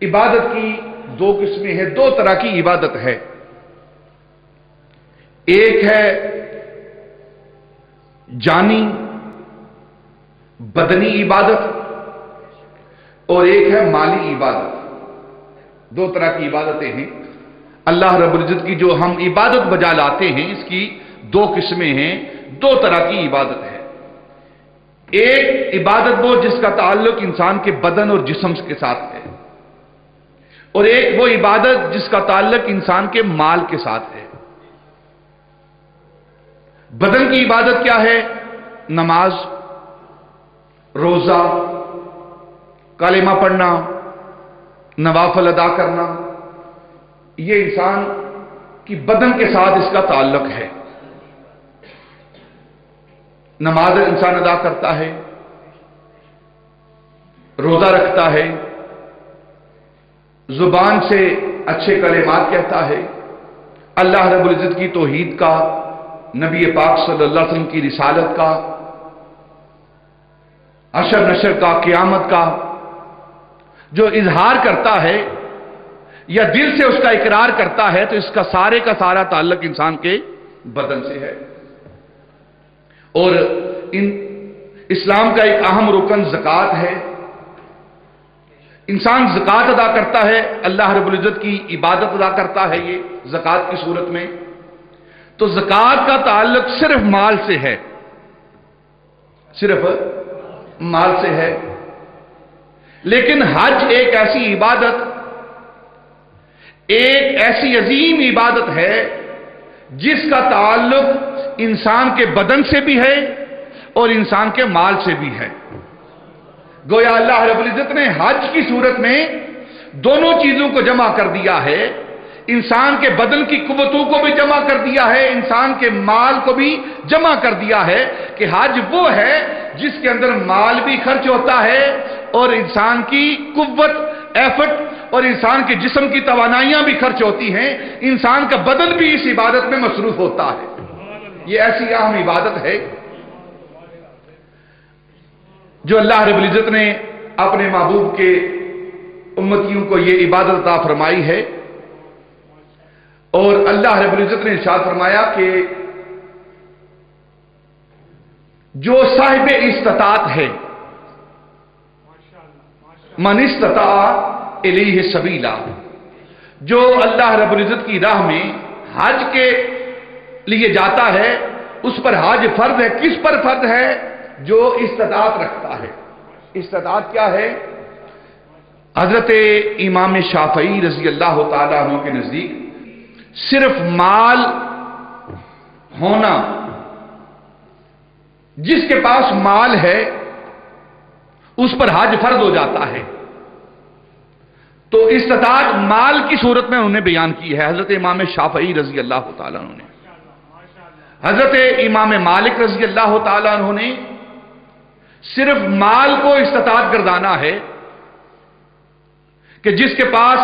इबादत की दो किस्में हैं, दो तरह की इबादत है। एक है जानी बदनी इबादत और एक है माली इबादत। दो तरह की इबादतें हैं। अल्लाह रब्बुल इज्जत की जो हम इबादत बजा लाते हैं, इसकी दो किस्में हैं, दो तरह की इबादत है। एक इबादत वो जिसका ताल्लुक इंसान के बदन और जिस्म के साथ है, और एक वो इबादत जिसका ताल्लुक इंसान के माल के साथ है। बदन की इबादत क्या है? नमाज, रोजा, कलेमा पढ़ना, नवाफल अदा करना, ये इंसान की बदन के साथ इसका ताल्लुक है। नमाज इंसान अदा करता है, रोजा रखता है, जुबान से अच्छे कलेमात कहता है, अल्लाह रब्बुल इज्जत की तौहीद का, नबी पाक सल्लल्लाहु अलैहि वसल्लम की रिसालत का, अशर नशर का, क़यामत का जो इजहार करता है या दिल से उसका इकरार करता है, तो इसका सारे का सारा ताल्लुक इंसान के बदन से है। और इस्लाम का एक अहम रुकन ज़कात है। इंसान ज़कात अदा करता है, अल्लाह रब्बुल इज्जत की इबादत अदा करता है ये ज़कात की सूरत में। तो ज़कात का ताल्लुक सिर्फ माल से है, सिर्फ माल से है। लेकिन हज एक ऐसी इबादत, एक ऐसी अजीम इबादत है जिसका ताल्लुक इंसान के बदन से भी है और इंसान के माल से भी है। गोया अल्लाह रब्बुल इज्जत ने हज की सूरत में दोनों चीजों को जमा कर दिया है। इंसान के बदन की कुव्वतों को भी जमा कर दिया है, इंसान के माल को भी जमा कर दिया है कि हज वो है जिसके अंदर माल भी खर्च होता है और इंसान की कुव्वत, एफर्ट और इंसान के जिस्म की तवानाइयां भी खर्च होती हैं। इंसान का बदन भी इस इबादत में मसरूफ होता है। ये ऐसी अहम इबादत है जो अल्लाह रब्बुल इज्जत ने अपने महबूब के उम्मतियों को ये इबादत अता फरमाई है। और अल्लाह रब्बुल इज्जत ने इरशाद फरमाया कि जो साहिब इस्तिताअत है, मन इस्तता इलैहि सबीला, जो अल्लाह रब्बुल इज्जत की राह में हज के लिए जाता है, उस पर हज फर्ज है। किस पर फर्ज है? जो इस्तिताअत रखता है। इस्तिताअत क्या है? हजरत इमाम शाफई रजी अल्लाह तआला अन्हु के नजदीक सिर्फ माल होना, जिसके पास माल है उस पर हज फर्ज हो जाता है। तो इस्तिताअत माल की सूरत में उन्होंने बयान की है हजरत इमाम शाफई रजी अल्लाह तआला अन्हु ने। हजरत इमाम मालिक रजी अल्लाह तआला अन्हु ने सिर्फ माल को इस्तिताअत गर्दाना है कि जिसके पास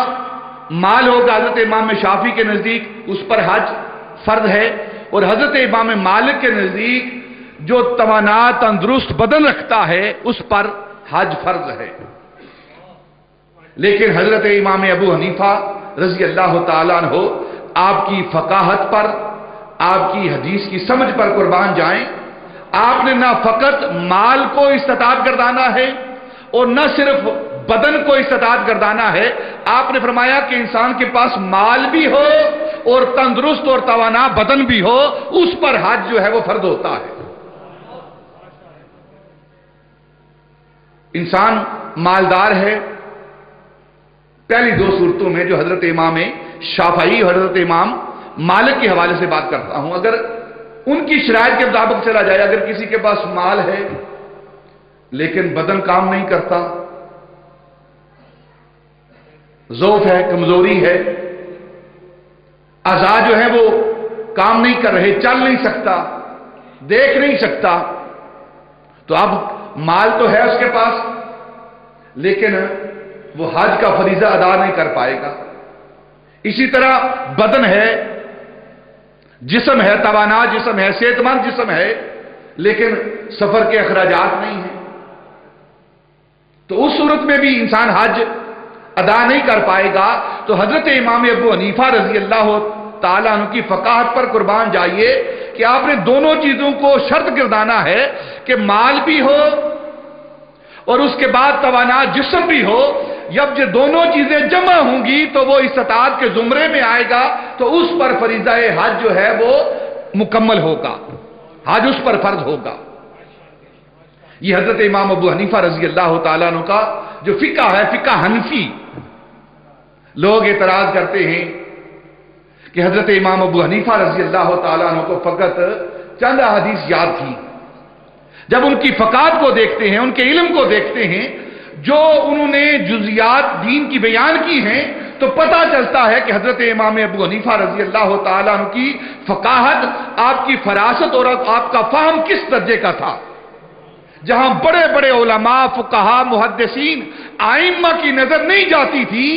माल होगा, हजरत इमाम शाफी के नजदीक उस पर हज फर्ज है। और हजरत इमाम मालिक के नजदीक जो तवाना तंदुरुस्त बदन रखता है उस पर हज फर्ज है। लेकिन हजरत इमाम अबू हनीफा रजी अल्लाह तआला अन्हु आपकी फकाहत पर, आपकी हदीस की समझ पर कुर्बान जाएं, आपने ना फकत माल को इस्तिताअत गर्दाना है और न सिर्फ बदन को इस्तिताअत गर्दाना है, आपने फरमाया कि इंसान के पास माल भी हो और तंदुरुस्त और तवाना बदन भी हो, उस पर हज जो है वो फर्ज होता है। इंसान मालदार है, पहली दो सूरतों में जो हजरत इमाम शाफई और हजरत इमाम मालिक के हवाले से बात करता हूं, अगर उनकी शरायत के मुताबिक चला जाए, अगर किसी के पास माल है लेकिन बदन काम नहीं करता, ज़ौफ है, कमजोरी है, अज़ा जो है वो काम नहीं कर रहे, चल नहीं सकता, देख नहीं सकता, तो अब माल तो है उसके पास लेकिन वो हज का फरीजा अदा नहीं कर पाएगा। इसी तरह बदन है, जिस्म है, तवाना जिस्म है, सेहतमंद जिस्म है, लेकिन सफर के अखराजात नहीं है, तो उस सूरत में भी इंसान हज ادا نہیں کر پائے گا تو حضرت امام ابو حنیفہ رضی اللہ تعالیٰ عنہ کی فقاہت پر قربان جائیے کہ آپ نے دونوں چیزوں کو شرط گردانا ہے کہ مال بھی ہو اور اس کے بعد توانا جسم بھی ہو. جب یہ دونوں چیزیں جمع ہوں گی تو وہ استطاعت کے زمرے میں آئے گا تو اس پر فریضہ حج جو ہے وہ مکمل ہوگا, حج اس پر فرض ہوگا. یہ حضرت امام ابو حنیفہ رضی اللہ تعالیٰ عنہ کا جو فقہ ہے, فقہ حنفی. لوگ اعتراض کرتے ہیں کہ حضرت امام ابو حنیفہ رضی اللہ تعالیٰ عنہ کو فقط چند احادیث یاد تھی. جب ان کی فقاہت کو دیکھتے ہیں, ان کے علم کو دیکھتے ہیں, جو انہوں نے جزیات دین کی بیان کی ہیں, تو پتہ چلتا ہے کہ حضرت امام ابو حنیفہ رضی اللہ تعالیٰ عنہ کی فقاہت, آپ کی فراست اور آپ کا فہم کس درجے کا تھا. جہاں بڑے بڑے علماء, فقہاء, محدثین, ائمہ کی نظر نہیں جاتی تھی,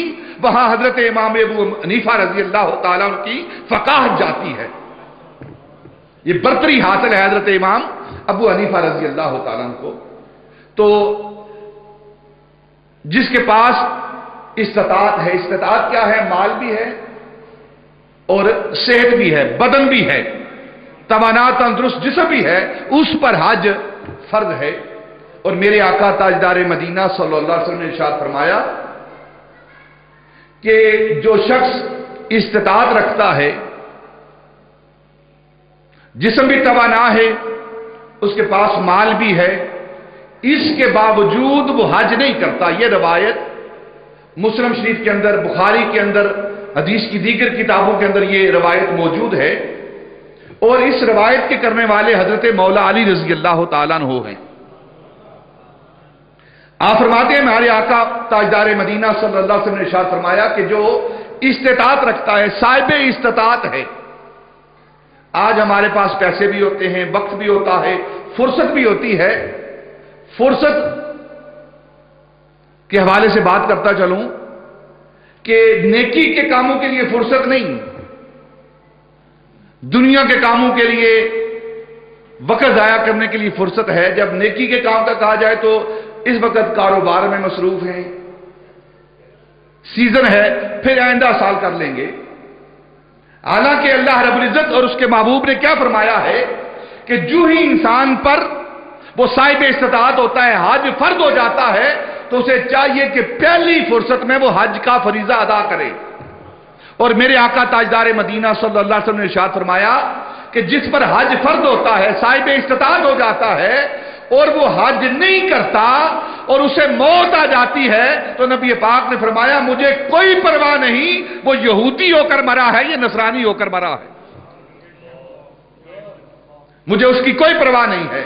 وہاں حضرت امام ابو حنیفہ رضی اللہ تعالیٰ عنہ کی فقاہت جاتی ہے. یہ برتری حاصل ہے حضرت امام ابو حنیفہ رضی اللہ تعالیٰ عنہ کو. تو جس کے پاس استطاعت ہے, استطاعت کیا ہے؟ مال بھی ہے اور صحت بھی ہے, بدن بھی ہے, توانا تندرست جسم بھی ہے, اس پر حج فرض ہے. اور میرے آقا تاجدار مدینہ صلی اللہ علیہ وسلم نے ارشاد فرمایا کہ جو شخص استطاعت رکھتا ہے, جسم بھی توانا ہے, اس کے پاس مال بھی ہے, اس کے باوجود وہ حج نہیں کرتا. یہ روایت مسلم شریف کے اندر, بخاری کے اندر, حدیث کی دیگر کتابوں کے اندر یہ روایت موجود ہے. اور اس روایت کے کرنے والے حضرت مولا علی رضی اللہ تعالیٰ عنہ ہیں. آپ فرماتے ہیں ہمارے آقا تاجدار مدینہ صلی اللہ علیہ وسلم نے ارشاد فرمایا کہ جو استطاعت رکھتا ہے, صاحب استطاعت ہے. آج ہمارے پاس پیسے بھی ہوتے ہیں, وقت بھی ہوتا ہے, فرصت بھی ہوتی ہے. فرصت کے حوالے سے بات کرتا چلوں کہ نیکی کے کاموں کے لیے فرصت نہیں, دنیا کے کاموں کے لیے وقت ضائع کرنے کے لیے فرصت ہے. جب نیکی کے کام کا کہا جائے تو اس وقت کاروبار میں مصروف ہیں, سیزن ہے, پھر آئندہ سال کر لیں گے. حالانکہ اللہ رب العزت اور اس کے محبوب نے کیا فرمایا ہے کہ جو ہی انسان پر وہ صاحب استطاعت ہوتا ہے, حج فرض ہو جاتا ہے, تو اسے چاہیے کہ پہلی فرصت میں وہ حج کا فریضہ ادا کرے. اور میرے آقا تاجدار مدینہ صلی اللہ علیہ وسلم نے ارشاد فرمایا کہ جس پر حج فرض ہوتا ہے, صاحب استطاعت ہو جاتا ہے, اور وہ حج نہیں کرتا اور اسے موت آ جاتی ہے, تو نبی پاک نے فرمایا مجھے کوئی پرواہ نہیں وہ یہودی ہو کر مرا ہے یا نصرانی ہو کر مرا ہے, مجھے اس کی کوئی پرواہ نہیں ہے.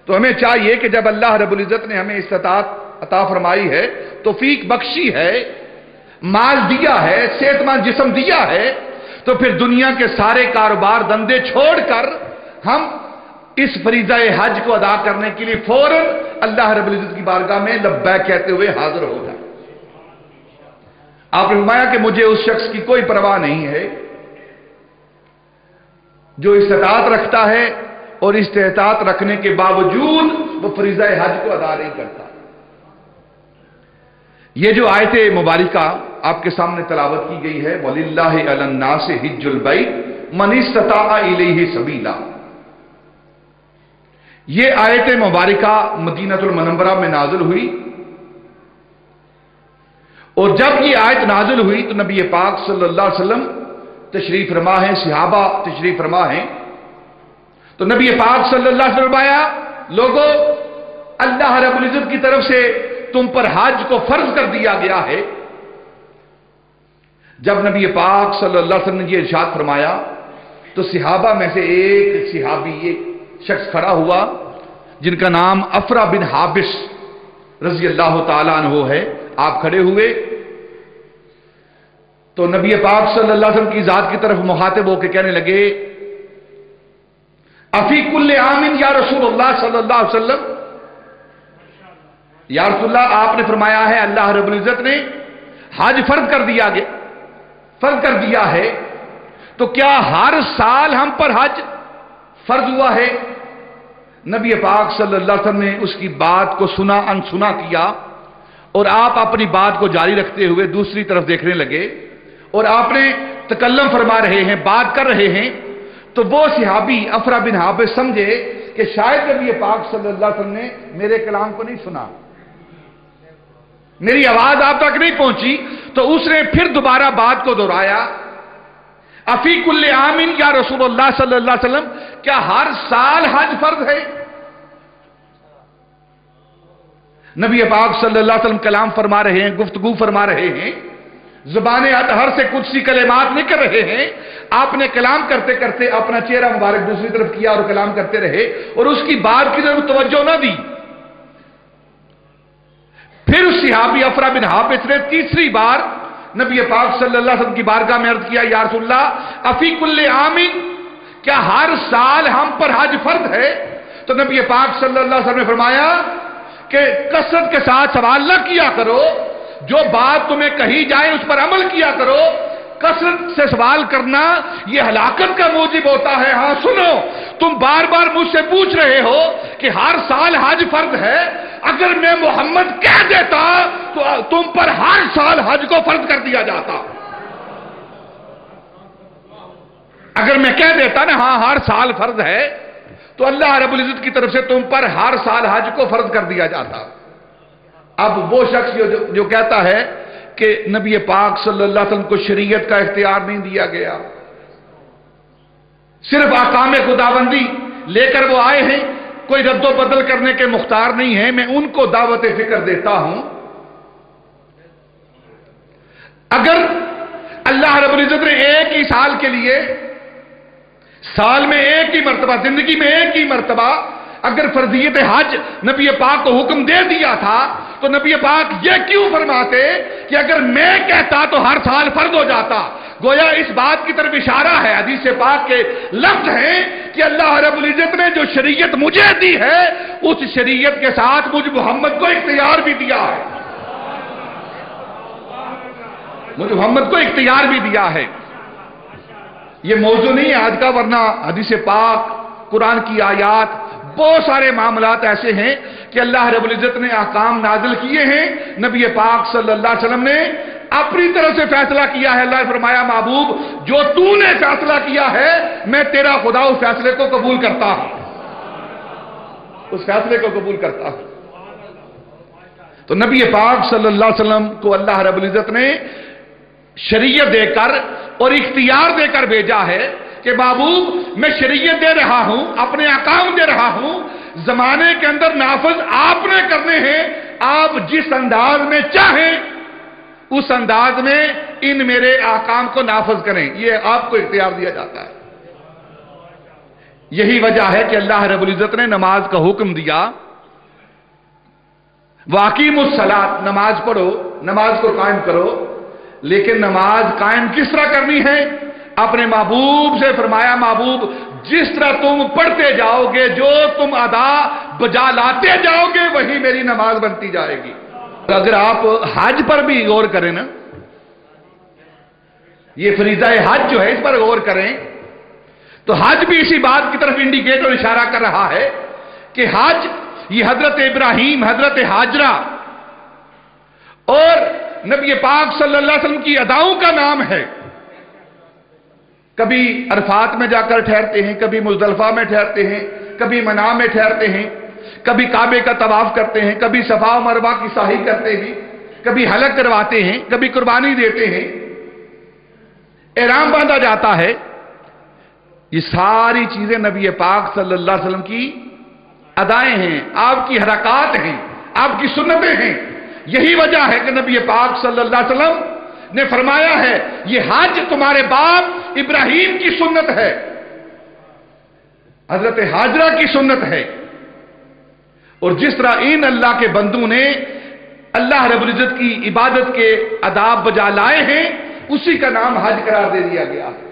تو ہمیں چاہیے کہ جب اللہ رب العزت نے ہمیں استطاعت عطا فرمائی ہے, توفیق بخشی ہے, مال دیا ہے, صحت مند جسم دیا ہے, تو پھر دنیا کے سارے کاروبار دندے چھوڑ کر ہم اس فریضہ حج کو ادا کرنے کے لیے فوراً اللہ رب العزت کی بارگاہ میں لبیک کہتے ہوئے حاضر ہو جائیں. آپ نے فرمایا کہ مجھے اس شخص کی کوئی پرواہ نہیں ہے جو استطاعت رکھتا ہے اور استطاعت رکھنے کے باوجود وہ فریضہ حج کو ادا نہیں کرتا. یہ جو آیت مبارکہ آپ کے سامنے تلاوت کی گئی ہے, وَلِلَّهِ عَلَى النَّاسِ حِجُّ الْبَيْتِ مَنِ اسْتَطَاعَ إِلَيْهِ سَبِيلًا, یہ آیت مبارکہ مدینہ المنورہ میں نازل ہوئی. اور جب یہ آیت نازل ہوئی تو نبی پاک صلی اللہ علیہ وسلم تشریف فرما ہیں, صحابہ تشریف فرما ہیں. تو نبی پاک صلی اللہ علیہ وسلم آیا, لوگوں اللہ رب العزت کی طرف سے تم پر حج کو فرض کر دیا گیا ہے. جب نبی پاک صلی اللہ علیہ وسلم نے یہ ارشاد فرمایا تو صحابہ میں سے ایک صحابی, ایک شخص کھڑا ہوا جن کا نام افرا بن حابس رضی اللہ تعالیٰ عنہ ہے. آپ کھڑے ہوئے تو نبی پاک صلی اللہ علیہ وسلم کی ذات کی طرف مخاطب ہو کے کہنے لگے, افی کل عام یا رسول اللہ صلی اللہ علیہ وسلم, یا رسول اللہ آپ نے فرمایا ہے اللہ رب العزت نے حج فرض کر دیا ہے, تو کیا ہر سال ہم پر حج فرض ہوا ہے؟ نبی پاک صلی اللہ علیہ وسلم نے اس کی بات کو سنا انسنا کیا और आप अपनी बात को जारी रखते हुए दूसरी तरफ देखने लगे और आपने तकल्लम फरमा रहे हैं, बात कर रहे हैं, तो वो सहाबी अफरा बिन हाबिस समझे कि शायद नबी पाक सल्लल्लाहु अलैहि वसल्लम ने मेरे कलाम को नहीं सुना, मेरी आवाज आप तक नहीं पहुंची। तो उसने फिर दोबारा बात को दोहराया, अफी कुल्ले आमिन या रसूलुल्लाह सल्लल्लाहु अलैहि वसल्लम, क्या हर साल हज फर्ज है? नबी पाक सल्लल्लाहु अलैहि वसल्लम कलाम फरमा रहे हैं, गुफ्तगू फरमा रहे हैं, ज़ुबान अतहर से कुछ सी कलेमात निकल रहे हैं। आपने कलाम करते करते अपना चेहरा मुबारक दूसरी तरफ किया और कलाम करते रहे और उसकी बात की तरफ तवज्जो न दी। फिर उस सहाबी अफरा बिन हाबिस ने तीसरी बार नबी पाक सल्लल्लाहु अलैहि वसल्लम की बारगाह में अर्ज किया, या रसूलल्लाह अफी कुल्ले आमिन, क्या हर साल हम पर हज फर्ज है? तो नबी पाक सल्लल्लाहु अलैहि वसल्लम ने फरमाया कि कसरत के साथ सवाल न किया करो, जो बात तुम्हें कही जाए उस पर अमल किया करो। कसरत से सवाल करना यह हलाकत का मूजिब होता है। हां सुनो, तुम बार बार मुझसे पूछ रहे हो कि हर साल हज फर्ज है, अगर मैं मोहम्मद कह देता तो तुम पर हर साल हज को फर्ज कर दिया जाता। अगर मैं कह देता ना हां हर साल फर्ज है, तो अल्लाह रब्बुल इज्जत की तरफ से तुम पर हर साल हज को फर्ज कर दिया जाता। अब वो शख्स जो कहता है कि नबी पाक सल्लल्लाहु अलैहि वसल्लम को शरीयत का इख्तियार नहीं दिया गया, सिर्फ आकाम खुदाबंदी लेकर वो आए हैं, कोई रद्दो बदल करने के मुख्तार नहीं है, मैं उनको दावत फिक्र देता हूं। अगर अल्लाह रब्बुल इज्जत ने एक ही साल के लिए, साल में एक ही मर्तबा, जिंदगी में एक ही मर्तबा अगर फर्जियत हज नबी पाक को हुक्म दे दिया था, तो नबी पाक ये क्यों फरमाते कि अगर मैं कहता तो हर साल फर्ज हो जाता? गोया इस बात की तरफ इशारा है, हदीस पाक के लफ्ज हैं कि अल्लाह रब्बुल इज्जत ने जो शरीयत मुझे दी है, उस शरीयत के साथ मुझ मोहम्मद को इख्तियार भी दिया है, मुझ मोहम्मद को इख्तियार भी दिया है। ये मौजू नहीं है आज का, वरना हदीस पाक, कुरान की आयात, बहुत सारे मामलात ऐसे हैं कि अल्लाह रब्बुल इज्जत ने अहकाम नाजिल किए हैं, नबी पाक सल्लल्लाहु अलैहि वसल्लम ने अपनी तरफ से फैसला किया है। अल्लाह ने फरमाया, महबूब जो तूने फैसला किया है, मैं तेरा खुदा उस फैसले को कबूल करता हूं, उस फैसले को कबूल करता हूं। तो नबी पाक सल्लल्लाहु अलैहि वसल्लम को अल्लाह रब्बुल इज्जत ने शरीयत देकर और इख्तियार देकर भेजा है कि महबूब मैं शरीयत दे रहा हूं, अपने अहकाम दे रहा हूं, जमाने के अंदर नाफिज आपने करने हैं, आप जिस अंदाज में चाहें उस अंदाज में इन मेरे अहकाम को नाफिज करें, ये आपको इख्तियार दिया जाता है। यही वजह है कि अल्लाह रब्बुल इज्जत ने नमाज का हुक्म दिया, वाकीमुस सलात, नमाज पढ़ो, नमाज को कायम करो। लेकिन नमाज कायम किस तरह करनी है? अपने महबूब से फरमाया, महबूब जिस तरह तुम पढ़ते जाओगे, जो तुम अदा बजा लाते जाओगे, वही मेरी नमाज बनती जाएगी। अगर आप हज पर भी गौर करें ना, ये फरीज़ा हज जो है, इस पर गौर करें तो हज भी इसी बात की तरफ इंडिकेट और इशारा कर रहा है कि हज ये हजरत इब्राहीम, हजरत हाजरा और नबी पाक सल्लल्लाहु अलैहि वसल्लम की अदाओं का नाम है। कभी अरफात में जाकर ठहरते हैं, कभी मुज़दलिफा में ठहरते हैं, कभी मना में ठहरते हैं, कभी काबे का तवाफ करते हैं, कभी सफा मरवा की साही करते हैं, कभी हलक करवाते हैं, कभी कुर्बानी देते हैं, एहराम बांधा जाता है। ये सारी चीजें नबी पाक सल्लल्लाहु अलैहि वसल्लम की अदाएं हैं, आपकी हरकत हैं, आपकी सुन्नतें हैं। यही वजह है कि नबी पाक सल्लल्लाहु अलैहि वसल्लम ने फरमाया है, ये हज तुम्हारे बाप इब्राहीम की सुन्नत है, हजरत हाजरा की सुन्नत है। और जिस तरह इन अल्लाह के बंदू ने अल्लाह रब्बुल इज्जत की इबादत के आदाब बजा लाए हैं, उसी का नाम हज करार दे दिया गया है।